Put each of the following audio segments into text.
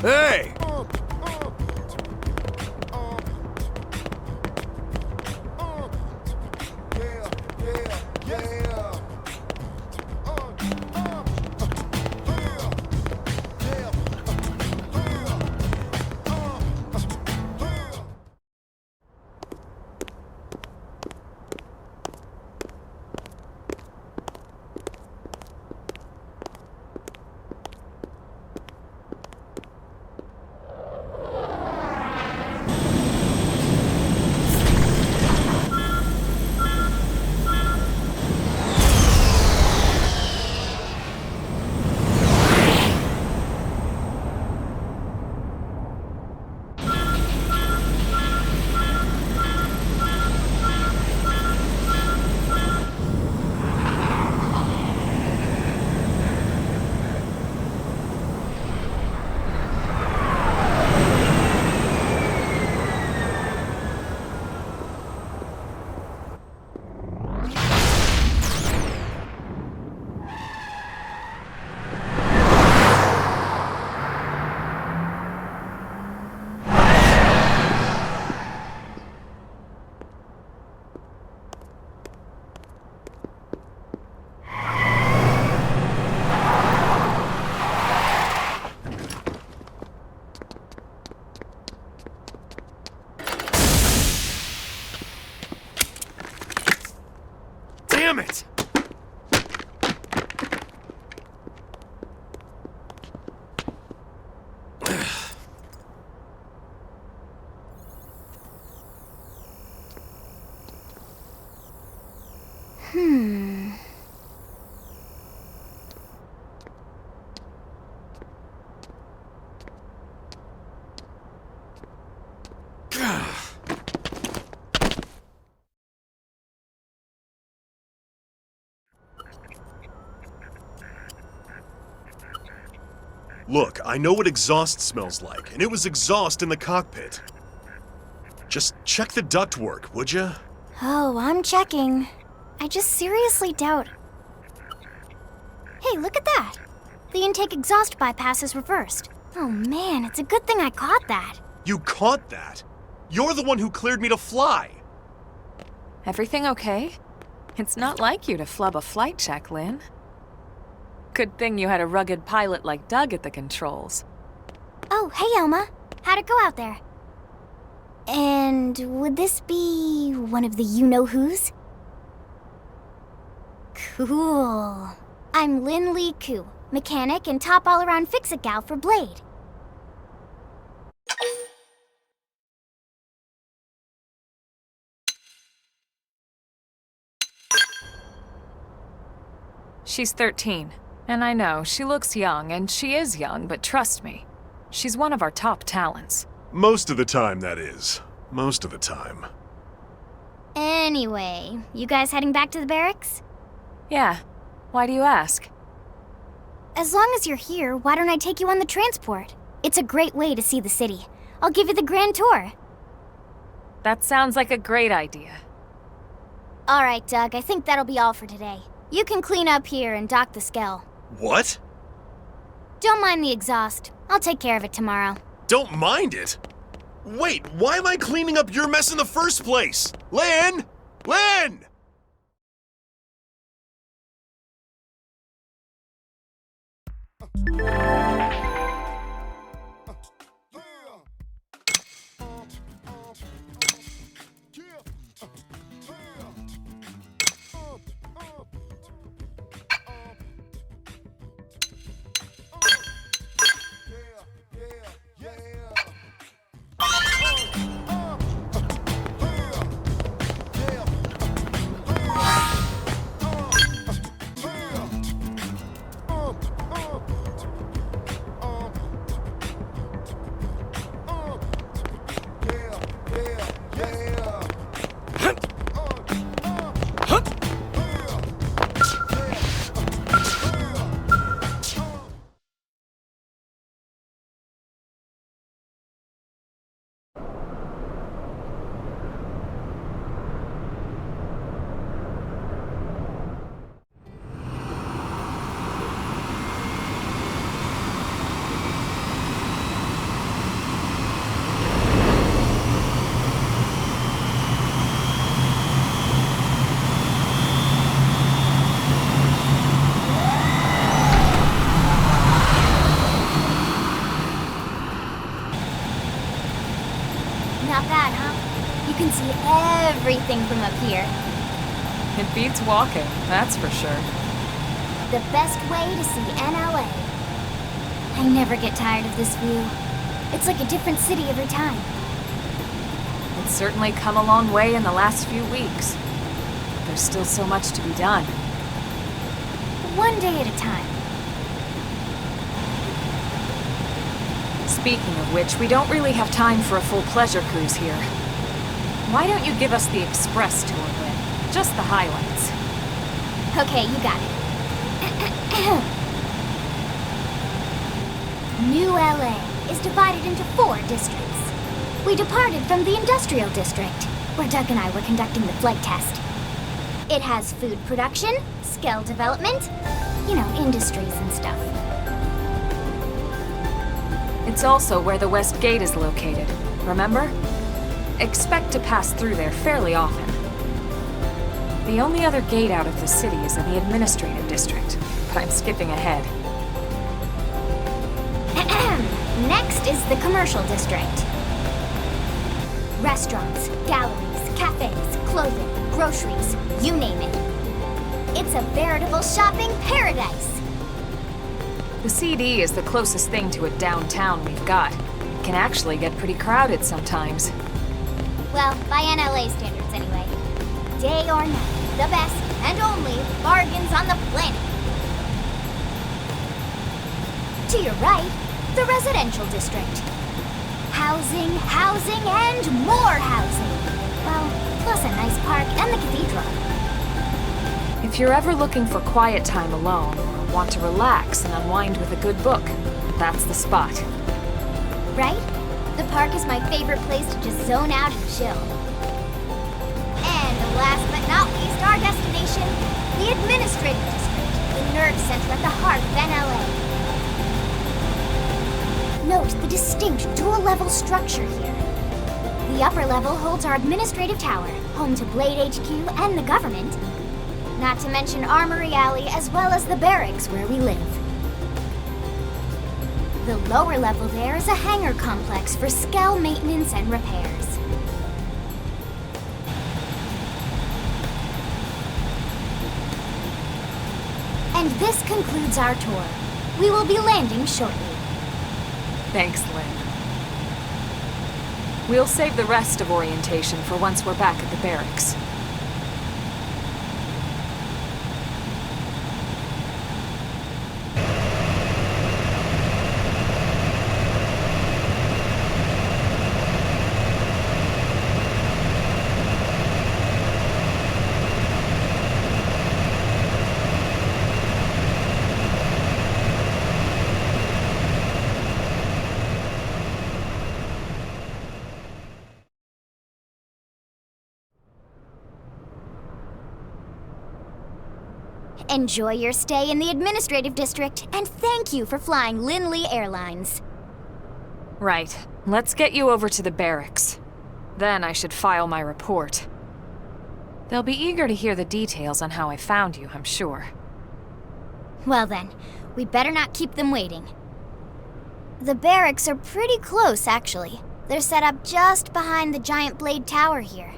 Hey! Damn it! Look, I know what exhaust smells like, and it was exhaust in the cockpit. Just check the ductwork, would ya? Oh, I'm checking. I just seriously doubt... Hey, look at that! The intake exhaust bypass is reversed. Oh man, it's a good thing I caught that. You caught that? You're the one who cleared me to fly! Everything okay? It's not like you to flub a flight check, Lynn. Good thing you had a rugged pilot like Doug at the controls. Oh, hey Elma. How'd it go out there? And would this be one of the you-know-whos? Cool. I'm Lynn Lee Koo, mechanic and top all-around fix-it gal for Blade. She's 13, and I know she looks young, and she is young, but trust me, she's one of our top talents. Most of the time, that is. Most of the time. Anyway, you guys heading back to the barracks? Yeah. Why do you ask? As long as you're here, why don't I take you on the transport? It's a great way to see the city. I'll give you the grand tour. That sounds like a great idea. All right, Doug, I think that'll be all for today. You can clean up here and dock the Skell. What? Don't mind the exhaust. I'll take care of it tomorrow. Don't mind it? Wait, why am I cleaning up your mess in the first place? Lynn! Lynn! that, huh? You can see everything from up here. It beats walking, that's for sure. The best way to see NLA. I never get tired of this view. It's like a different city every time. It's certainly come a long way in the last few weeks. There's still so much to be done. One day at a time. Speaking of which, we don't really have time for a full pleasure cruise here. Why don't you give us the express tour, Lynn? Just the highlights. Okay, you got it. New LA is divided into 4 districts. We departed from the industrial district, where Doug and I were conducting the flight test. It has food production, skill development, you know, industries and stuff. It's also where the West Gate is located, remember? Expect to pass through there fairly often. The only other gate out of the city is in the administrative district, but I'm skipping ahead. Next is the commercial district. Restaurants, galleries, cafes, clothing, groceries, you name it. It's a veritable shopping paradise. The CD is the closest thing to a downtown we've got. It can actually get pretty crowded sometimes. Well, by NLA standards anyway. Day or night, the best and only bargains on the planet. To your right, the residential district. Housing, housing, and more housing. Well, plus a nice park and the cathedral. If you're ever looking for quiet time alone, or want to relax and unwind with a good book, that's the spot. Right? The park is my favorite place to just zone out and chill. And last but not least, our destination, the administrative district, the nerd center at the heart of NLA. Note the distinct dual-level structure here. The upper level holds our administrative tower, home to Blade HQ and the government. Not to mention Armory Alley as well as the barracks where we live. The lower level there is a hangar complex for Skell maintenance and repairs. And this concludes our tour. We will be landing shortly. Thanks, Lynn. We'll save the rest of orientation for once we're back at the barracks. Enjoy your stay in the administrative district, and thank you for flying Lindley Airlines. Right. Let's get you over to the barracks. Then I should file my report. They'll be eager to hear the details on how I found you, I'm sure. Well then, we better not keep them waiting. The barracks are pretty close, actually. They're set up just behind the giant blade tower here.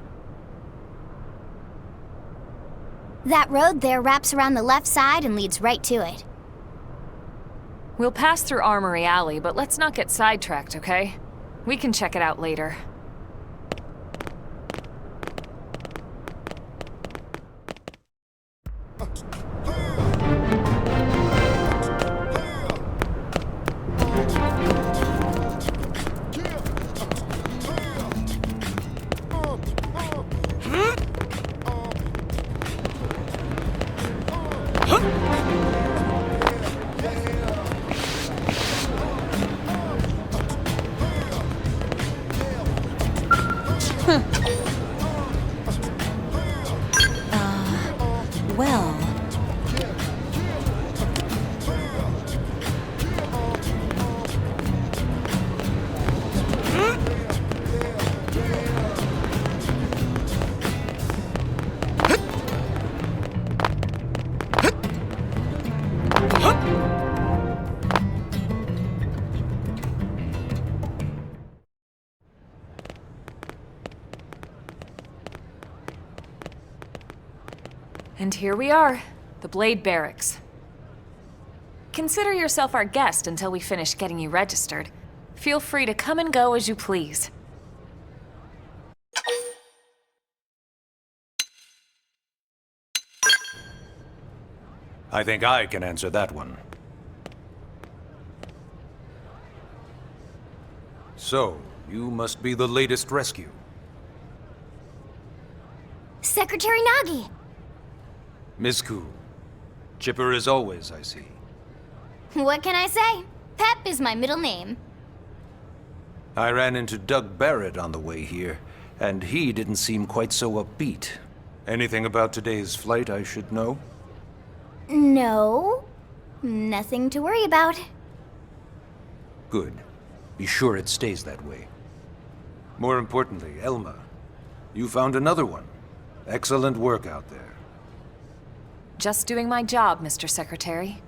That road there wraps around the left side and leads right to it. We'll pass through Armory Alley, but let's not get sidetracked, okay? We can check it out later. And here we are, the Blade Barracks. Consider yourself our guest until we finish getting you registered. Feel free to come and go as you please. I think I can answer that one. So, you must be the latest rescue. Secretary Nagi! Miss Ku. Chipper as always, I see. What can I say? Pep is my middle name. I ran into Doug Barrett on the way here, and he didn't seem quite so upbeat. Anything about today's flight I should know? No. Nothing to worry about. Good. Be sure it stays that way. More importantly, Elma, you found another one. Excellent work out there. Just doing my job, Mr. Secretary.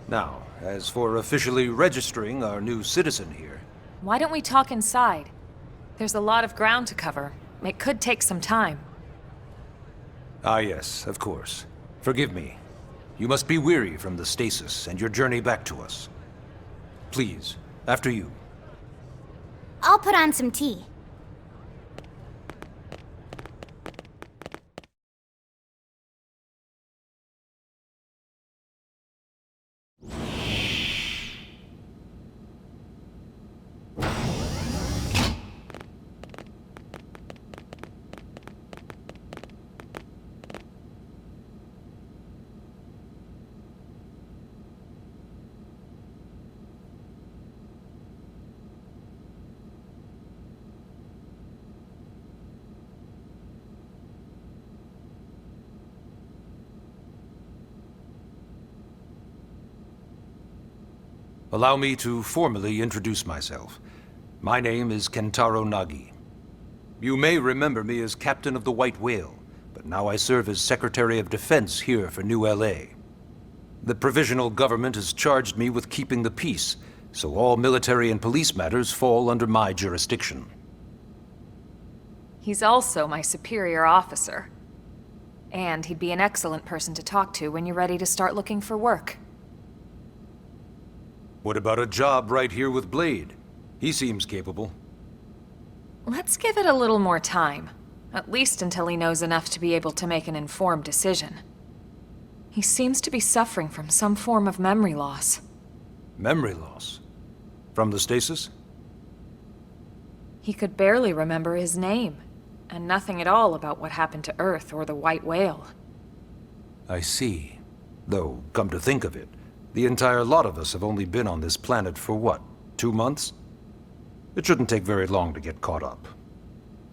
Now, as for officially registering our new citizen here... Why don't we talk inside? There's a lot of ground to cover. It could take some time. Ah yes, of course. Forgive me. You must be weary from the stasis and your journey back to us. Please, after you. I'll put on some tea. Allow me to formally introduce myself. My name is Kentaro Nagi. You may remember me as Captain of the White Whale, but now I serve as Secretary of Defense here for New LA. The provisional government has charged me with keeping the peace, so all military and police matters fall under my jurisdiction. He's also my superior officer. And he'd be an excellent person to talk to when you're ready to start looking for work. What about a job right here with Blade? He seems capable. Let's give it a little more time. At least until he knows enough to be able to make an informed decision. He seems to be suffering from some form of memory loss. Memory loss? From the stasis? He could barely remember his name, and nothing at all about what happened to Earth or the White Whale. I see. Though, come to think of it, the entire lot of us have only been on this planet for what, 2 months? It shouldn't take very long to get caught up.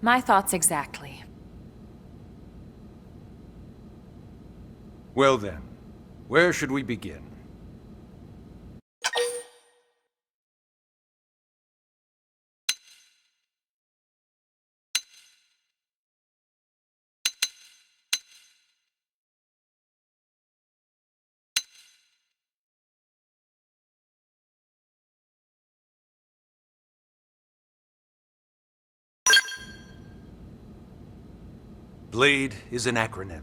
My thoughts exactly. Well then, where should we begin? Blade is an acronym.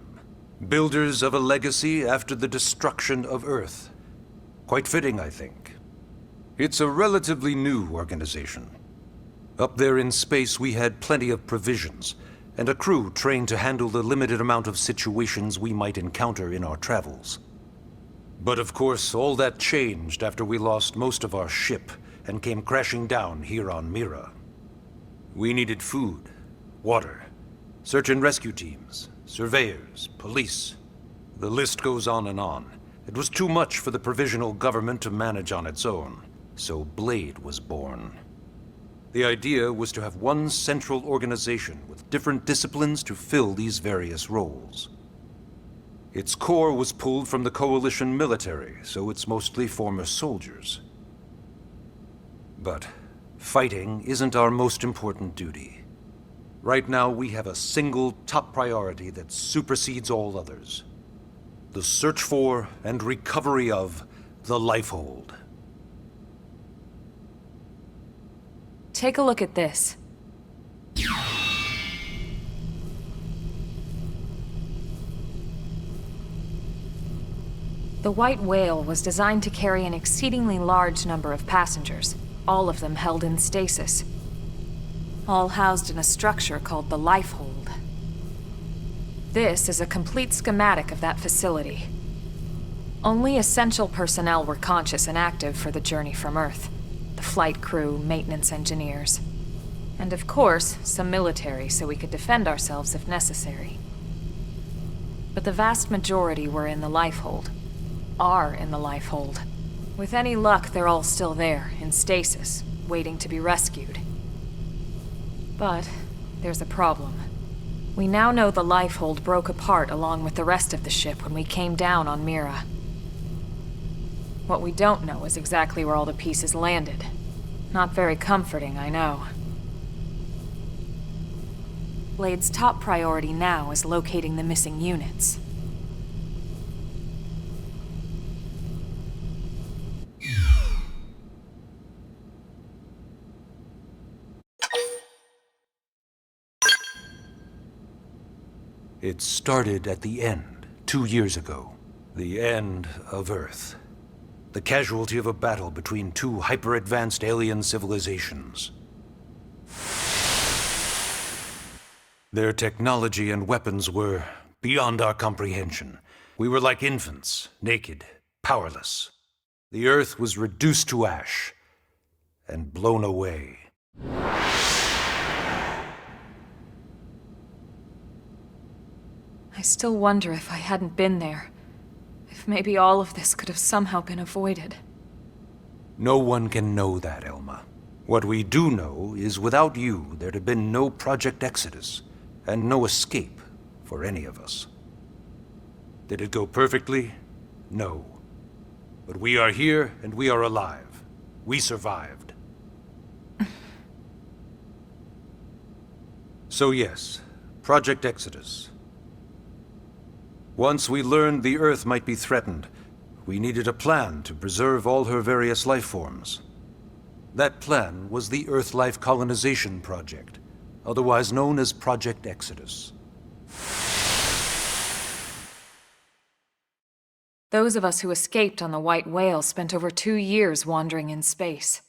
Builders of a legacy after the destruction of Earth. Quite fitting, I think. It's a relatively new organization. Up there in space, we had plenty of provisions, and a crew trained to handle the limited amount of situations we might encounter in our travels. But of course, all that changed after we lost most of our ship and came crashing down here on Mira. We needed food, water, search and rescue teams, surveyors, police. The list goes on and on. It was too much for the provisional government to manage on its own, so Blade was born. The idea was to have one central organization with different disciplines to fill these various roles. Its core was pulled from the Coalition military, so it's mostly former soldiers. But fighting isn't our most important duty. Right now, we have a single top priority that supersedes all others. The search for and recovery of the Lifehold. Take a look at this. The White Whale was designed to carry an exceedingly large number of passengers, all of them held in stasis. All housed in a structure called the Lifehold. This is a complete schematic of that facility. Only essential personnel were conscious and active for the journey from Earth. The flight crew, maintenance engineers. And of course, some military so we could defend ourselves if necessary. But the vast majority were in the Lifehold. Are in the Lifehold. With any luck, they're all still there, in stasis, waiting to be rescued. But there's a problem. We now know the Lifehold broke apart along with the rest of the ship when we came down on Mira. What we don't know is exactly where all the pieces landed. Not very comforting, I know. Blade's top priority now is locating the missing units. It started at the end, 2 years ago. The end of Earth. The casualty of a battle between two hyper-advanced alien civilizations. Their technology and weapons were beyond our comprehension. We were like infants, naked, powerless. The Earth was reduced to ash and blown away. I still wonder if I hadn't been there. If maybe all of this could have somehow been avoided. No one can know that, Elma. What we do know is without you, there'd have been no Project Exodus, and no escape for any of us. Did it go perfectly? No. But we are here, and we are alive. We survived. So yes, Project Exodus. Once we learned the Earth might be threatened, we needed a plan to preserve all her various life forms. That plan was the Earth Life Colonization Project, otherwise known as Project Exodus. Those of us who escaped on the White Whale spent over 2 years wandering in space.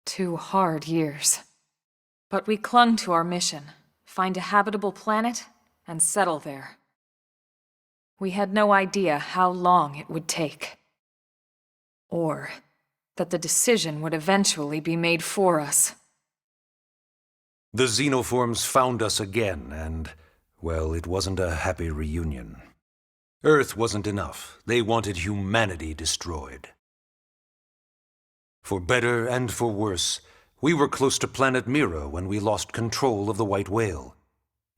2 hard years. But we clung to our mission, find a habitable planet, and settle there. We had no idea how long it would take. Or that the decision would eventually be made for us. The xenoforms found us again, and, well, it wasn't a happy reunion. Earth wasn't enough. They wanted humanity destroyed. For better and for worse, we were close to planet Mira when we lost control of the White Whale.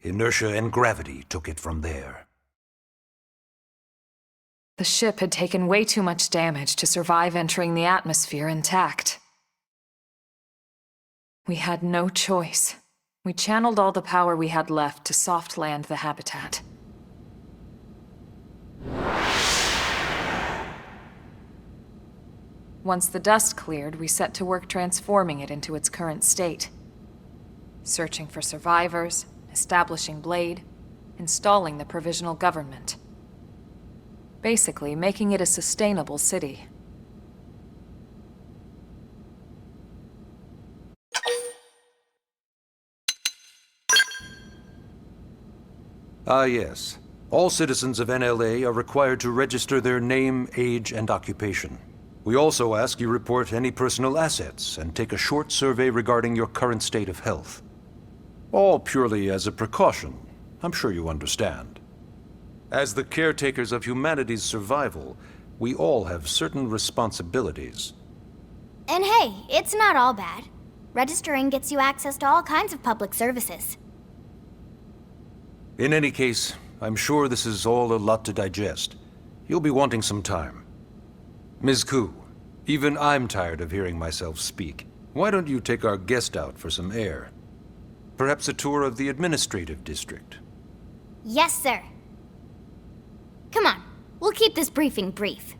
Inertia and gravity took it from there. The ship had taken way too much damage to survive entering the atmosphere intact. We had no choice. We channeled all the power we had left to soft land the habitat. Once the dust cleared, we set to work transforming it into its current state. Searching for survivors, establishing Blade, installing the provisional government. Basically, making it a sustainable city. Ah, yes. All citizens of NLA are required to register their name, age, and occupation. We also ask you report any personal assets and take a short survey regarding your current state of health. All purely as a precaution. I'm sure you understand. As the caretakers of humanity's survival, we all have certain responsibilities. And hey, it's not all bad. Registering gets you access to all kinds of public services. In any case, I'm sure this is all a lot to digest. You'll be wanting some time. Ms. Koo, even I'm tired of hearing myself speak. Why don't you take our guest out for some air? Perhaps a tour of the administrative district. Yes, sir. Come on, we'll keep this briefing brief.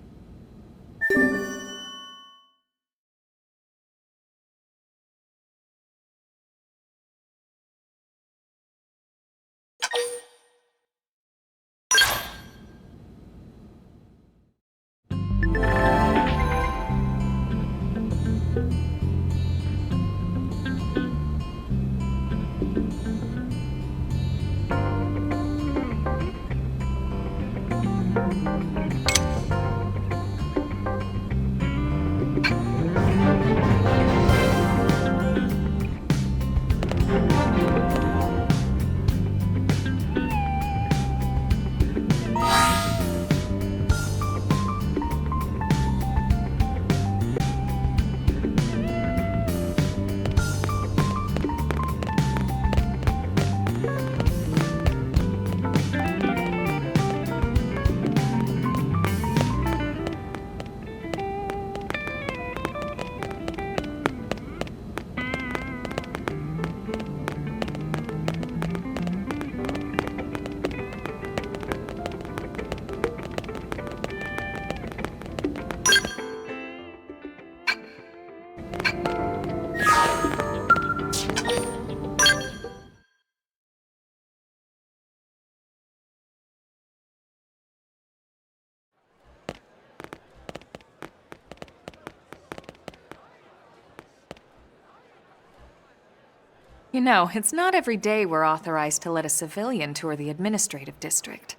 You know, it's not every day we're authorized to let a civilian tour the administrative district.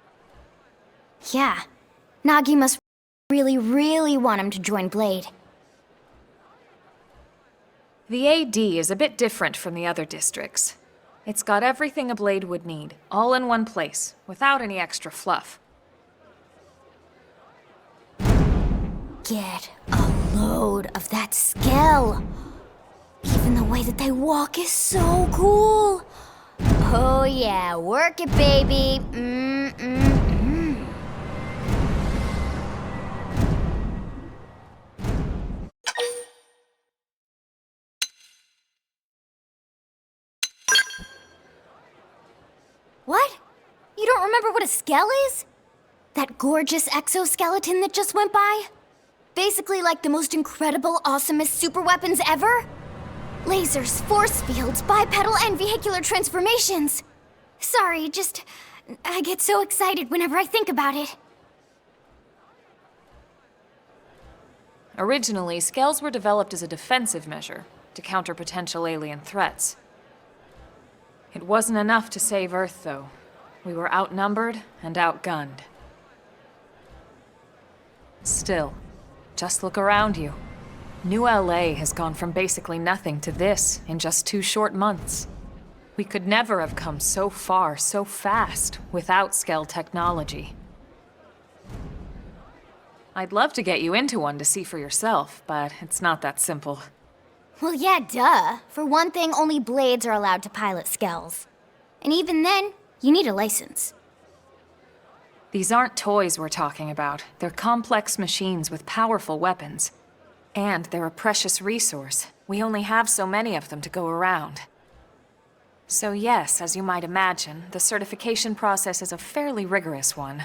Yeah. Nagi must really, really want him to join Blade. The AD is a bit different from the other districts. It's got everything a Blade would need, all in one place, without any extra fluff. Get a load of that skill. Even the way that they walk is so cool. Oh yeah, work it, baby. What? You don't remember what a skell is? That gorgeous exoskeleton that just went by? Basically like the most incredible, awesomest super weapons ever? Lasers, force fields, bipedal and vehicular transformations. Sorry, I get so excited whenever I think about it. Originally, skells were developed as a defensive measure to counter potential alien threats. It wasn't enough to save Earth, though. We were outnumbered and outgunned. Still, just look around you. New LA has gone from basically nothing to this in just 2 short months. We could never have come so far, so fast, without Skell technology. I'd love to get you into one to see for yourself, but it's not that simple. Well, yeah, duh. For one thing, only Blades are allowed to pilot Skells. And even then, you need a license. These aren't toys we're talking about. They're complex machines with powerful weapons. And they're a precious resource. We only have so many of them to go around. So yes, as you might imagine, the certification process is a fairly rigorous one.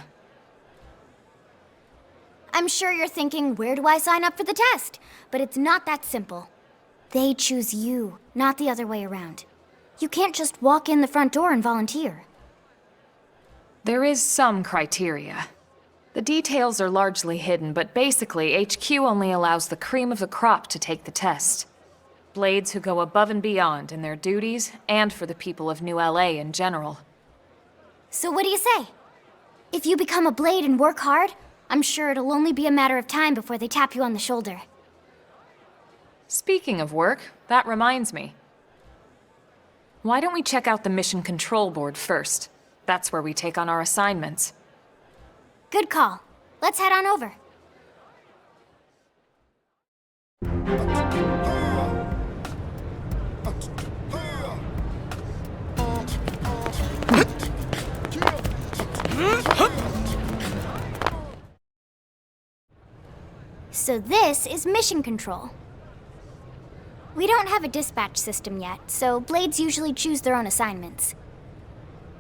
I'm sure you're thinking, where do I sign up for the test? But it's not that simple. They choose you, not the other way around. You can't just walk in the front door and volunteer. There is some criteria. The details are largely hidden, but basically, HQ only allows the cream of the crop to take the test. Blades who go above and beyond in their duties, and for the people of New LA in general. So what do you say? If you become a Blade and work hard, I'm sure it'll only be a matter of time before they tap you on the shoulder. Speaking of work, that reminds me. Why don't we check out the Mission Control Board first? That's where we take on our assignments. Good call. Let's head on over. So this is Mission Control. We don't have a dispatch system yet, so Blades usually choose their own assignments.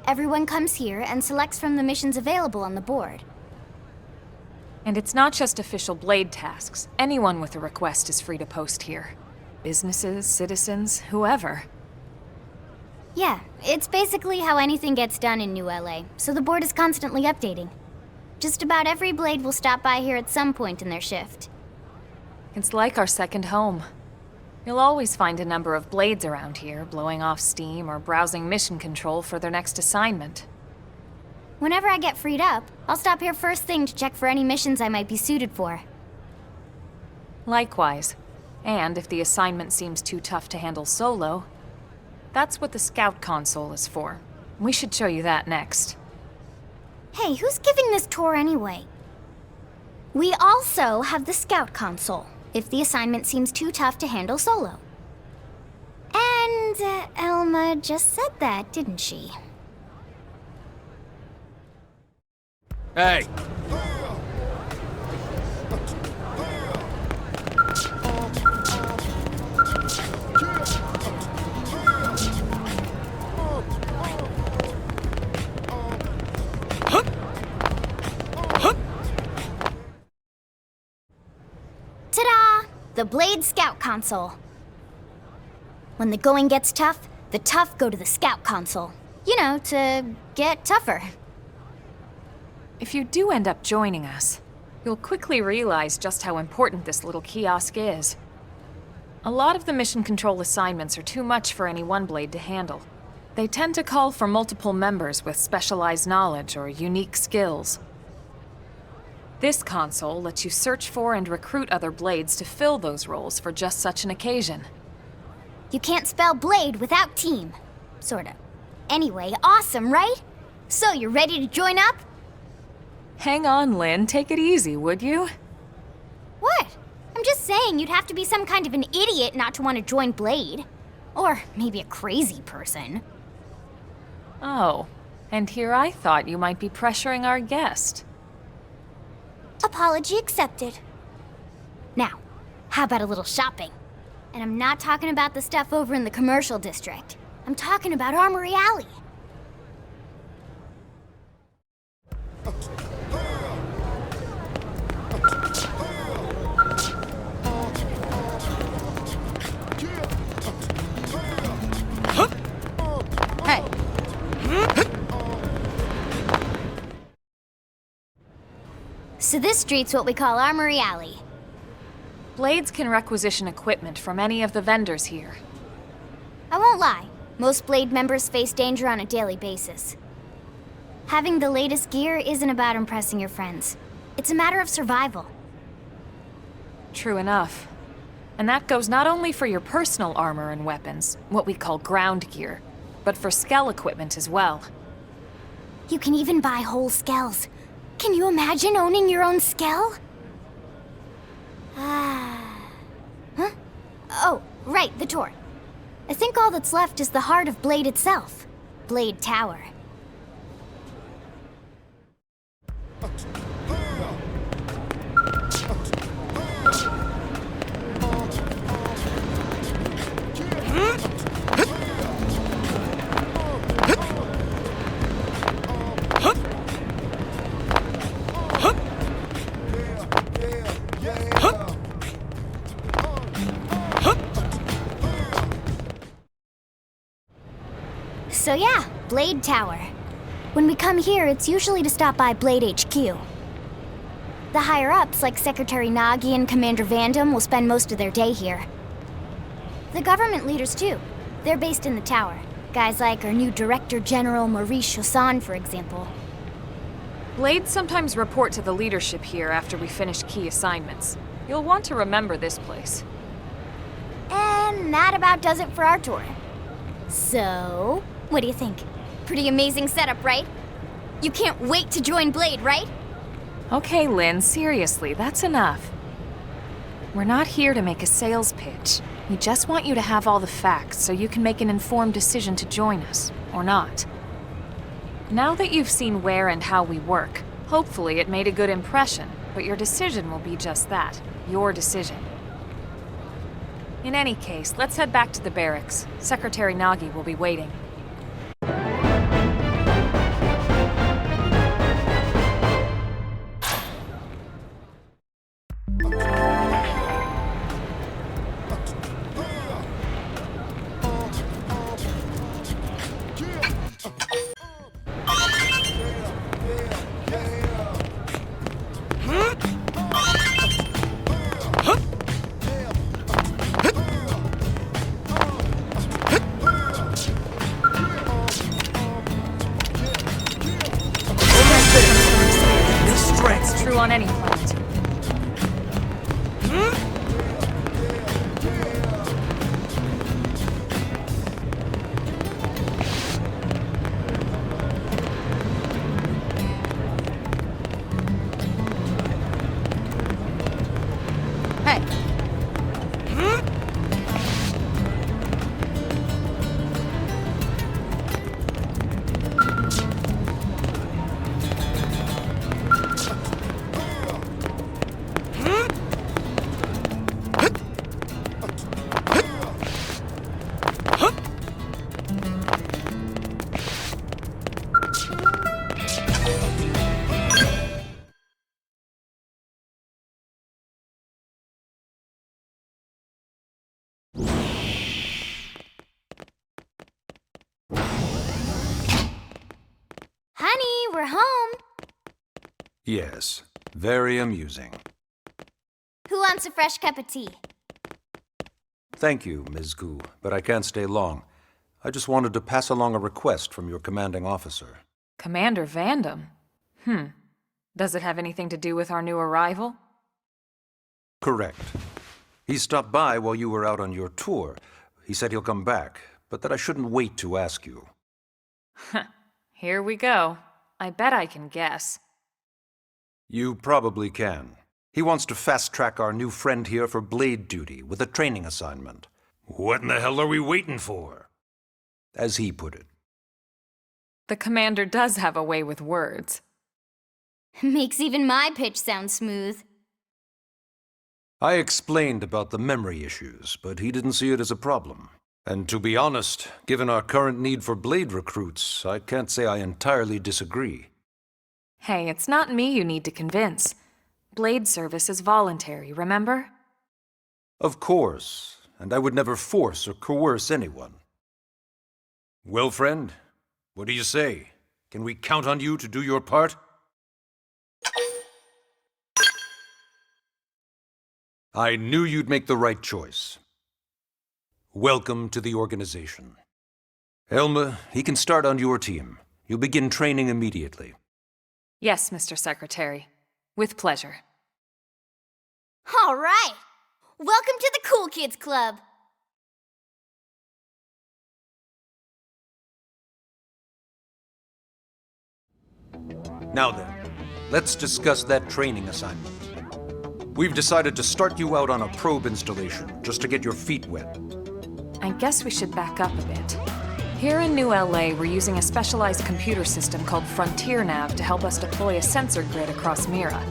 Everyone comes here and selects from the missions available on the board. And it's not just official Blade tasks. Anyone with a request is free to post here. Businesses, citizens, whoever. Yeah, it's basically how anything gets done in New LA, so the board is constantly updating. Just about every Blade will stop by here at some point in their shift. It's like our second home. You'll always find a number of Blades around here, blowing off steam or browsing mission control for their next assignment. Whenever I get freed up, I'll stop here first thing to check for any missions I might be suited for. Likewise. And if the assignment seems too tough to handle solo, that's what the Scout console is for. We should show you that next. Hey, who's giving this tour anyway? We also have the Scout console, if the assignment seems too tough to handle solo. And Elma just said that, didn't she? Hey! Ta-da! The Blade Scout console. When the going gets tough, the tough go to the Scout console. You know, to get tougher. If you do end up joining us, you'll quickly realize just how important this little kiosk is. A lot of the mission control assignments are too much for any one blade to handle. They tend to call for multiple members with specialized knowledge or unique skills. This console lets you search for and recruit other blades to fill those roles for just such an occasion. You can't spell blade without team. Sorta. Anyway, awesome, right? So, you're ready to join up? Hang on, Lynn. Take it easy, would you? What? I'm just saying you'd have to be some kind of an idiot not to want to join Blade. Or maybe a crazy person. Oh, and here I thought you might be pressuring our guest. Apology accepted. Now, how about a little shopping? And I'm not talking about the stuff over in the commercial district. I'm talking about Armory Alley. Hey. So this street's what we call Armory Alley. Blades can requisition equipment from any of the vendors here. I won't lie, most Blade members face danger on a daily basis. Having the latest gear isn't about impressing your friends. It's a matter of survival. True enough. And that goes not only for your personal armor and weapons, what we call ground gear, but for skell equipment as well. You can even buy whole skells. Can you imagine owning your own skell? Huh? Oh, right, the tour. I think all that's left is the heart of Blade itself. Blade Tower. So yeah, Blade Tower. When we come here, it's usually to stop by Blade HQ. The higher-ups, like Secretary Nagi and Commander Vandam, will spend most of their day here. The government leaders, too. They're based in the tower. Guys like our new Director General Maurice Chausson, for example. Blades sometimes report to the leadership here after we finish key assignments. You'll want to remember this place. And that about does it for our tour. So, what do you think? Pretty amazing setup, right? You can't wait to join Blade, right? Okay, Lynn, seriously, that's enough. We're not here to make a sales pitch. We just want you to have all the facts so you can make an informed decision to join us, or not. Now that you've seen where and how we work, hopefully it made a good impression, but your decision will be just that, your decision. In any case, let's head back to the barracks. Secretary Nagi will be waiting. It's true on any planet. Hey. Honey, we're home. Yes, very amusing. Who wants a fresh cup of tea? Thank you, Ms. Gu, but I can't stay long. I just wanted to pass along a request from your commanding officer. Commander Vandam? Does it have anything to do with our new arrival? Correct. He stopped by while you were out on your tour. He said he'll come back, but that I shouldn't wait to ask you. Here we go. I bet I can guess. You probably can. He wants to fast-track our new friend here for blade duty with a training assignment. What in the hell are we waiting for? As he put it. The commander does have a way with words. Makes even my pitch sound smooth. I explained about the memory issues, but he didn't see it as a problem. And to be honest, given our current need for blade recruits, I can't say I entirely disagree. Hey, it's not me you need to convince. Blade service is voluntary, remember? Of course, and I would never force or coerce anyone. Well, friend, what do you say? Can we count on you to do your part? I knew you'd make the right choice. Welcome to the organization. Elma, he can start on your team. You'll begin training immediately. Yes, Mr. Secretary. With pleasure. All right. Welcome to the Cool Kids Club. Now then, let's discuss that training assignment. We've decided to start you out on a probe installation, just to get your feet wet. I guess we should back up a bit. Here in New LA, we're using a specialized computer system called Frontier Nav to help us deploy a sensor grid across Mira.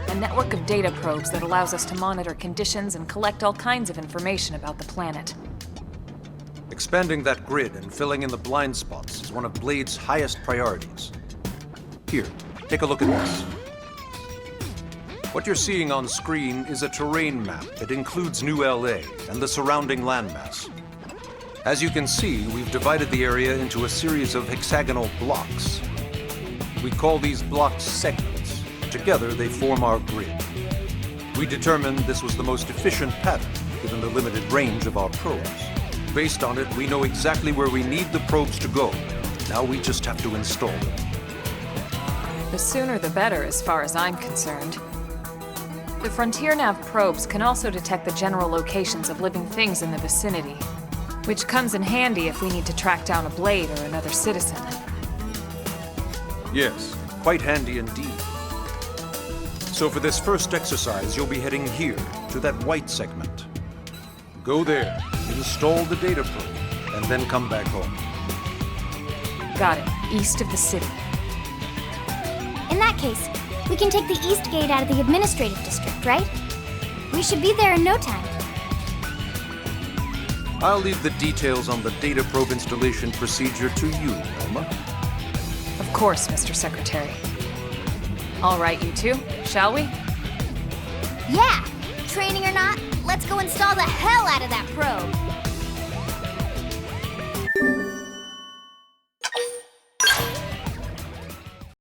A network of data probes that allows us to monitor conditions and collect all kinds of information about the planet. Expanding that grid and filling in the blind spots is one of Blade's highest priorities. Here, take a look at this. What you're seeing on screen is a terrain map that includes New LA and the surrounding landmass. As you can see, we've divided the area into a series of hexagonal blocks. We call these blocks segments. Together, they form our grid. We determined this was the most efficient pattern, given the limited range of our probes. Based on it, we know exactly where we need the probes to go. Now we just have to install them. The sooner the better, as far as I'm concerned. The Frontier Nav probes can also detect the general locations of living things in the vicinity, which comes in handy if we need to track down a blade or another citizen. Yes, quite handy indeed. So for this first exercise, you'll be heading here, to that white segment. Go there, install the data probe, and then come back home. Got it. East of the city. In that case, we can take the East Gate out of the administrative district, right? We should be there in no time. I'll leave the details on the data probe installation procedure to you, Elma. Of course, Mr. Secretary. All right, you two, shall we? Yeah! Training or not, let's go install the hell out of that probe!